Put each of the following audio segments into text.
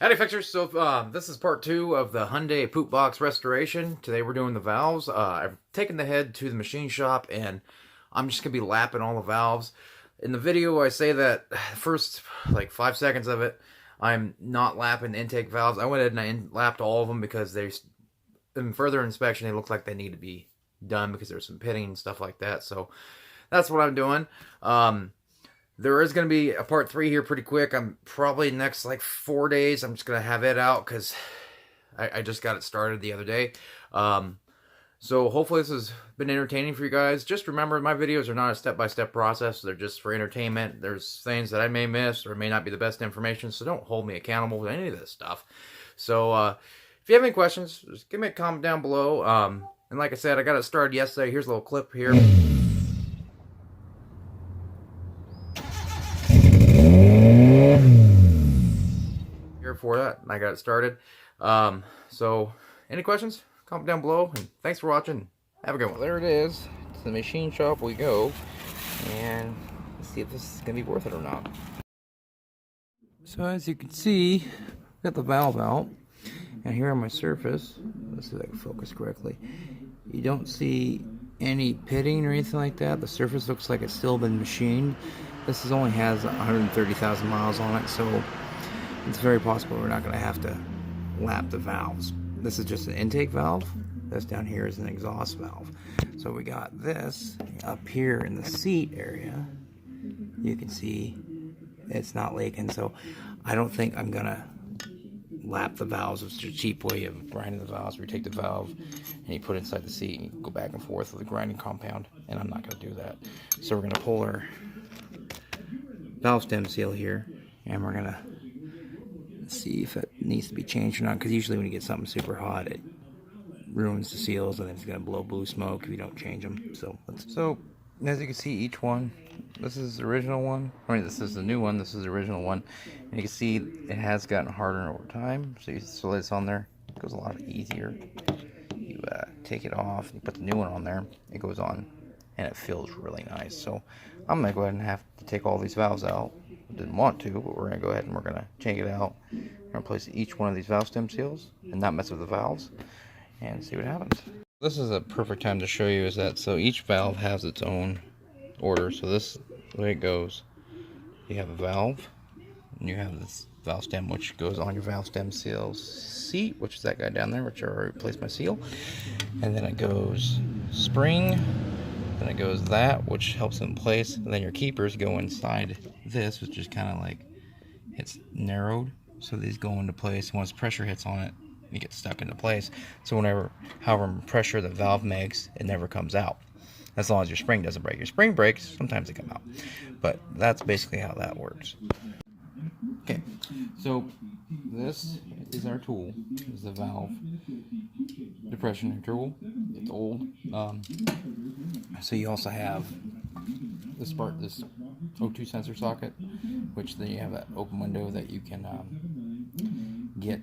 Howdy fixers, so this is part 2 of the Hyundai poop box restoration. Today we're doing the valves. I've taken the head to the machine shop and I'm just going to be lapping all the valves. In the video I say that first like 5 seconds of it, I'm not lapping the intake valves. I went ahead and I lapped all of them because in further inspection they look like they need to be done because there's some pitting and stuff like that. So that's what I'm doing. There is going to be a part 3 here pretty quick. I'm probably next like 4 days. I'm just going to have it out because I just got it started the other day. So hopefully this has been entertaining for you guys. Just remember, my videos are not a step-by-step process. They're just for entertainment. There's things that I may miss or may not be the best information, so don't hold me accountable to any of this stuff. So if you have any questions, just give me a comment down below. And like I said, I got it started yesterday. Here's a little clip here. For that, I got it started. So any questions, comment down below, and thanks for watching. Have a good one. There it is. To the machine shop we go, and let's see if this is gonna be worth it or not. So as you can see, got the valve out, and here on my surface, let's see if I can focus correctly, you don't see any pitting or anything like that. The surface looks like it's still been machined. This only has 130,000 miles on it, so it's very possible we're not going to have to lap the valves. This is just an intake valve. This down here is an exhaust valve. So we got this up here in the seat area. You can see it's not leaking. So I don't think I'm going to lap the valves. It's a cheap way of grinding the valves. We take the valve and you put it inside the seat and you go back and forth with the grinding compound. And I'm not going to do that. So we're going to pull our valve stem seal here and we're going to see if it needs to be changed or not, because usually when you get something super hot it ruins the seals and then it's going to blow blue smoke if you don't change them. So as you can see, each one, this is the original one, this is the new one, this is the original one, and you can see it has gotten harder over time. So you slide this on there, it goes a lot easier. You take it off, you put the new one on there, it goes on and it feels really nice. So I'm going to go ahead and have to take all these valves out. Didn't want to, but we're going to go ahead and we're going to take it out and replace each one of these valve stem seals and not mess with the valves and see what happens. This is a perfect time to show you is that so each valve has its own order. So this way it goes. You have a valve and you have this valve stem which goes on your valve stem seal seat, which is that guy down there, which I already replaced my seal. And then it goes spring. Then it goes that, which helps it in place, and then your keepers go inside this, which is kind of like, it's narrowed, so these go into place. Once pressure hits on it, you get stuck into place. So however pressure the valve makes, it never comes out, as long as your spring doesn't break. Your spring breaks, sometimes they come out, but that's basically how that works. Okay, so this is our tool. This is the valve depression tool. It's old. So you also have this O2 sensor socket, which then you have that open window that you can get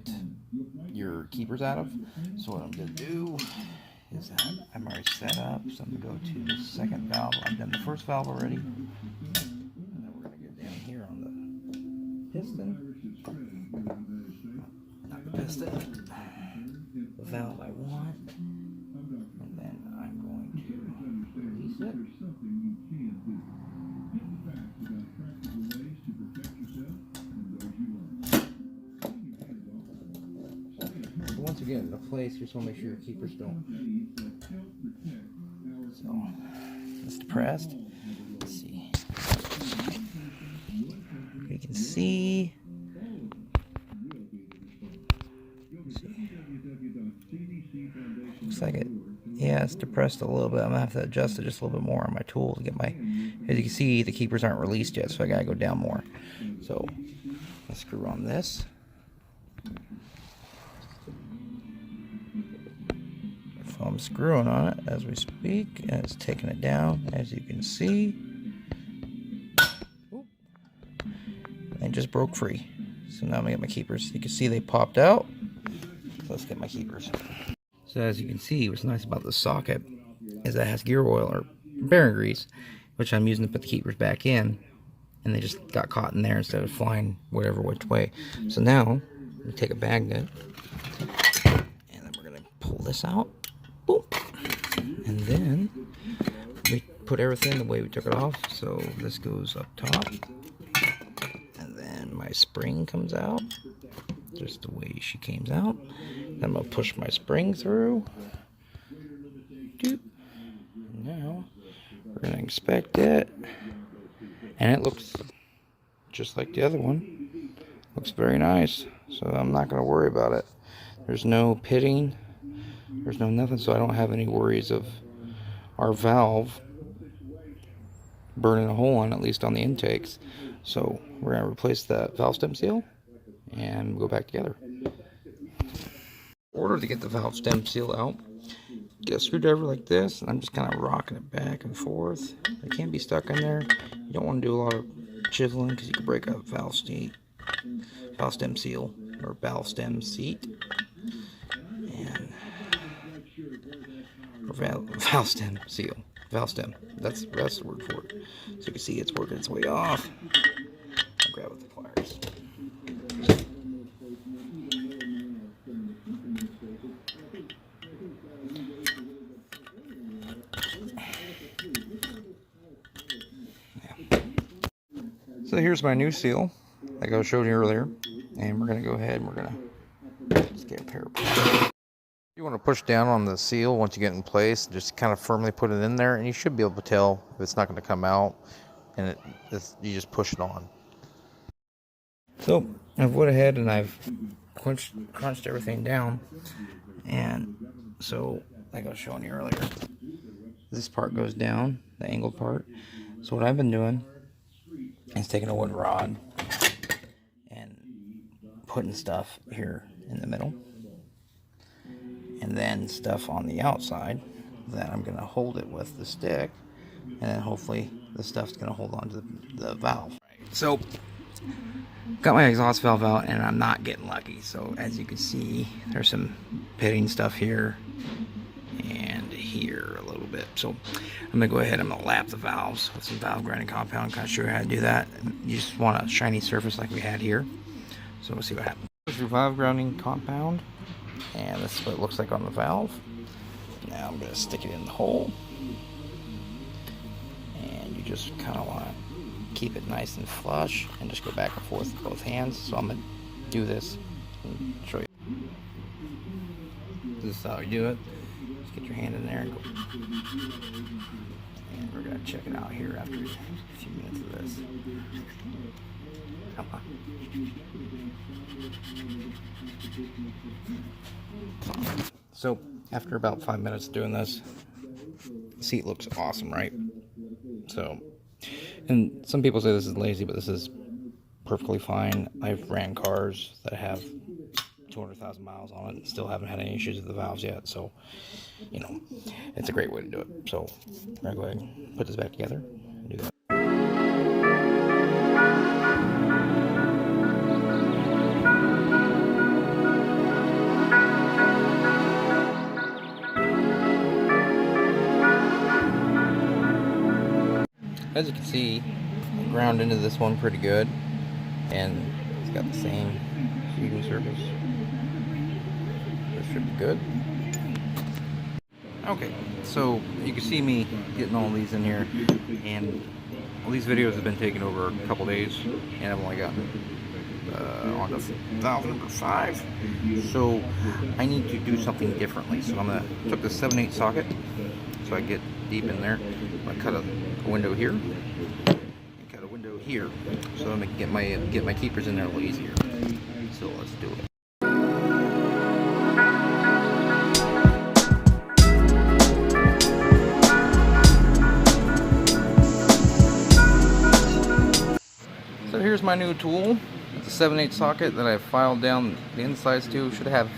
your keepers out of. So what I'm going to do is that I'm already set up. So I'm going to go to the second valve. I've done the first valve already. And then we're going to go down here on the piston. Not the piston. The valve I want. And then I'm going to release it. So once you get it into place, you just want to make sure your keepers don't. So it's depressed. Let's see. You can see. Looks like it, yeah, it's depressed a little bit. I'm gonna have to adjust it just a little bit more on my tool to get my, as you can see, the keepers aren't released yet, so I gotta go down more. So let's screw on this. So I'm screwing on it as we speak, and it's taking it down, as you can see. And just broke free. So now I'm gonna get my keepers. You can see they popped out. So let's get my keepers. So as you can see, what's nice about this socket is that it has gear oil or bearing grease, which I'm using to put the keepers back in, and they just got caught in there instead of flying whatever which way. So now we take a magnet, and then we're gonna pull this out. Boom. And then we put everything the way we took it off. So this goes up top, and then my spring comes out just the way she came out. Then I'm gonna push my spring through. Doop. Now we're gonna inspect it, and it looks just like the other one. Looks very nice, so I'm not gonna worry about it. There's no pitting, there's no nothing, so I don't have any worries of our valve burning a hole on, at least on the intakes. So we're gonna replace that valve stem seal and go back together. In order to get the valve stem seal out, get a screwdriver like this, and I'm just kind of rocking it back and forth. It can't be stuck in there. You don't want to do a lot of chiseling because you can break a valve stem seal, or valve stem seat, and or valve stem seal, valve stem. That's the word for it. So you can see it's working its way off. I'll grab it with the pliers. So here's my new seal, like I showed you earlier, and we're going to go ahead and we're going to just get a pair of pliers. You want to push down on the seal once you get in place, just kind of firmly put it in there, and you should be able to tell if it's not going to come out, and you just push it on. So I've went ahead and I've crunched everything down, and so like I was showing you earlier, this part goes down, the angled part. So what I've been doing is taking a wood rod and putting stuff here in the middle, and then stuff on the outside that I'm going to hold it with the stick, and then hopefully the stuff's going to hold on to the valve. So got my exhaust valve out, and I'm not getting lucky. So as you can see, there's some pitting stuff here and here a little bit. So I'm going to go ahead, I'm going to lap the valves with some valve grinding compound, kind of show you how to do that. You just want a shiny surface like we had here. So we'll see what happens. Here's your valve grinding compound, and this is what it looks like on the valve. Now I'm going to stick it in the hole, and you just kind of want to keep it nice and flush and just go back and forth with both hands. So I'm going to do this and show you. This is how you do it. Just get your hand in there and go. And we're going to check it out here after a few minutes of this. Come on. So after about 5 minutes doing this, the seat looks awesome, right? So, and some people say this is lazy, but this is perfectly fine. I've ran cars that have 200,000 miles on it and still haven't had any issues with the valves yet. So, you know, it's a great way to do it. So we're going to go ahead and put this back together and do that. As you can see, I ground into this one pretty good, and it's got the same sheeting surface. This should be good. Okay, so you can see me getting all these in here, and all these videos have been taken over a couple days, and I've only gotten on to valve number 5. So I need to do something differently. So I'm gonna took the 7/8 socket, so I get deep in there. I'm gonna cut a window here and cut a window here, so I'm gonna get my keepers in there a little easier. So let's do it. So here's my new tool. It's a 7/8 socket that I filed down the insides to. Should have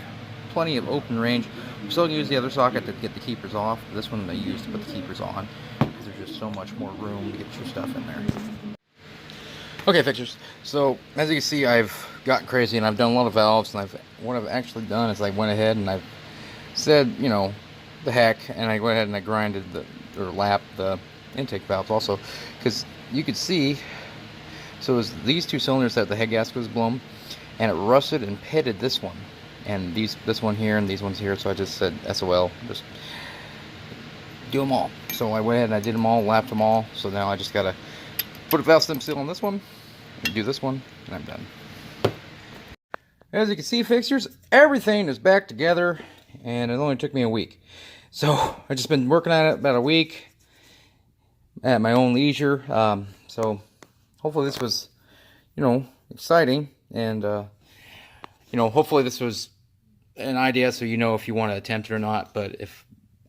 plenty of open range. I'm still going to use the other socket to get the keepers off. This one I use to put the keepers on, because there's just so much more room to get your stuff in there. Okay, fixers. So as you can see, I've gotten crazy and I've done a lot of valves, and what I've actually done is I went ahead and I've said, you know, the heck, and I went ahead and I grinded or lapped the intake valves also, because you could see. So it was these two cylinders that the head gasket was blown, and it rusted and pitted this one, and this one here and these ones here. So I just said SOL, just do them all. So I went ahead and I did them all, lapped them all. So now I just gotta put a valve stem seal on this one, and do this one, and I'm done. As you can see, fixtures, everything is back together, and it only took me a week. So I've just been working on it about a week at my own leisure. So hopefully this was, exciting, and hopefully this was an idea so you know if you want to attempt it or not. But if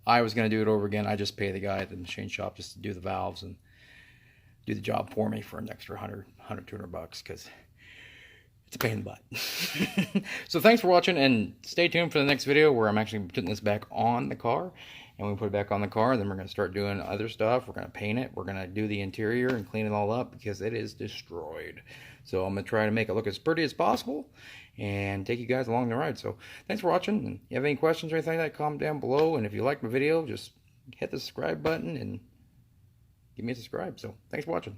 I was going to do it over again, I just pay the guy at the machine shop just to do the valves and do the job for me for an extra $100, $200, because it's a pain in the butt. So thanks for watching, and stay tuned for the next video where I'm actually putting this back on the car. And we put it back on the car, then we're going to start doing other stuff. We're going to paint it. We're going to do the interior and clean it all up because it is destroyed. So I'm going to try to make it look as pretty as possible and take you guys along the ride. So thanks for watching. And if you have any questions or anything like that, comment down below. And if you like my video, just hit the subscribe button and give me a subscribe. So thanks for watching.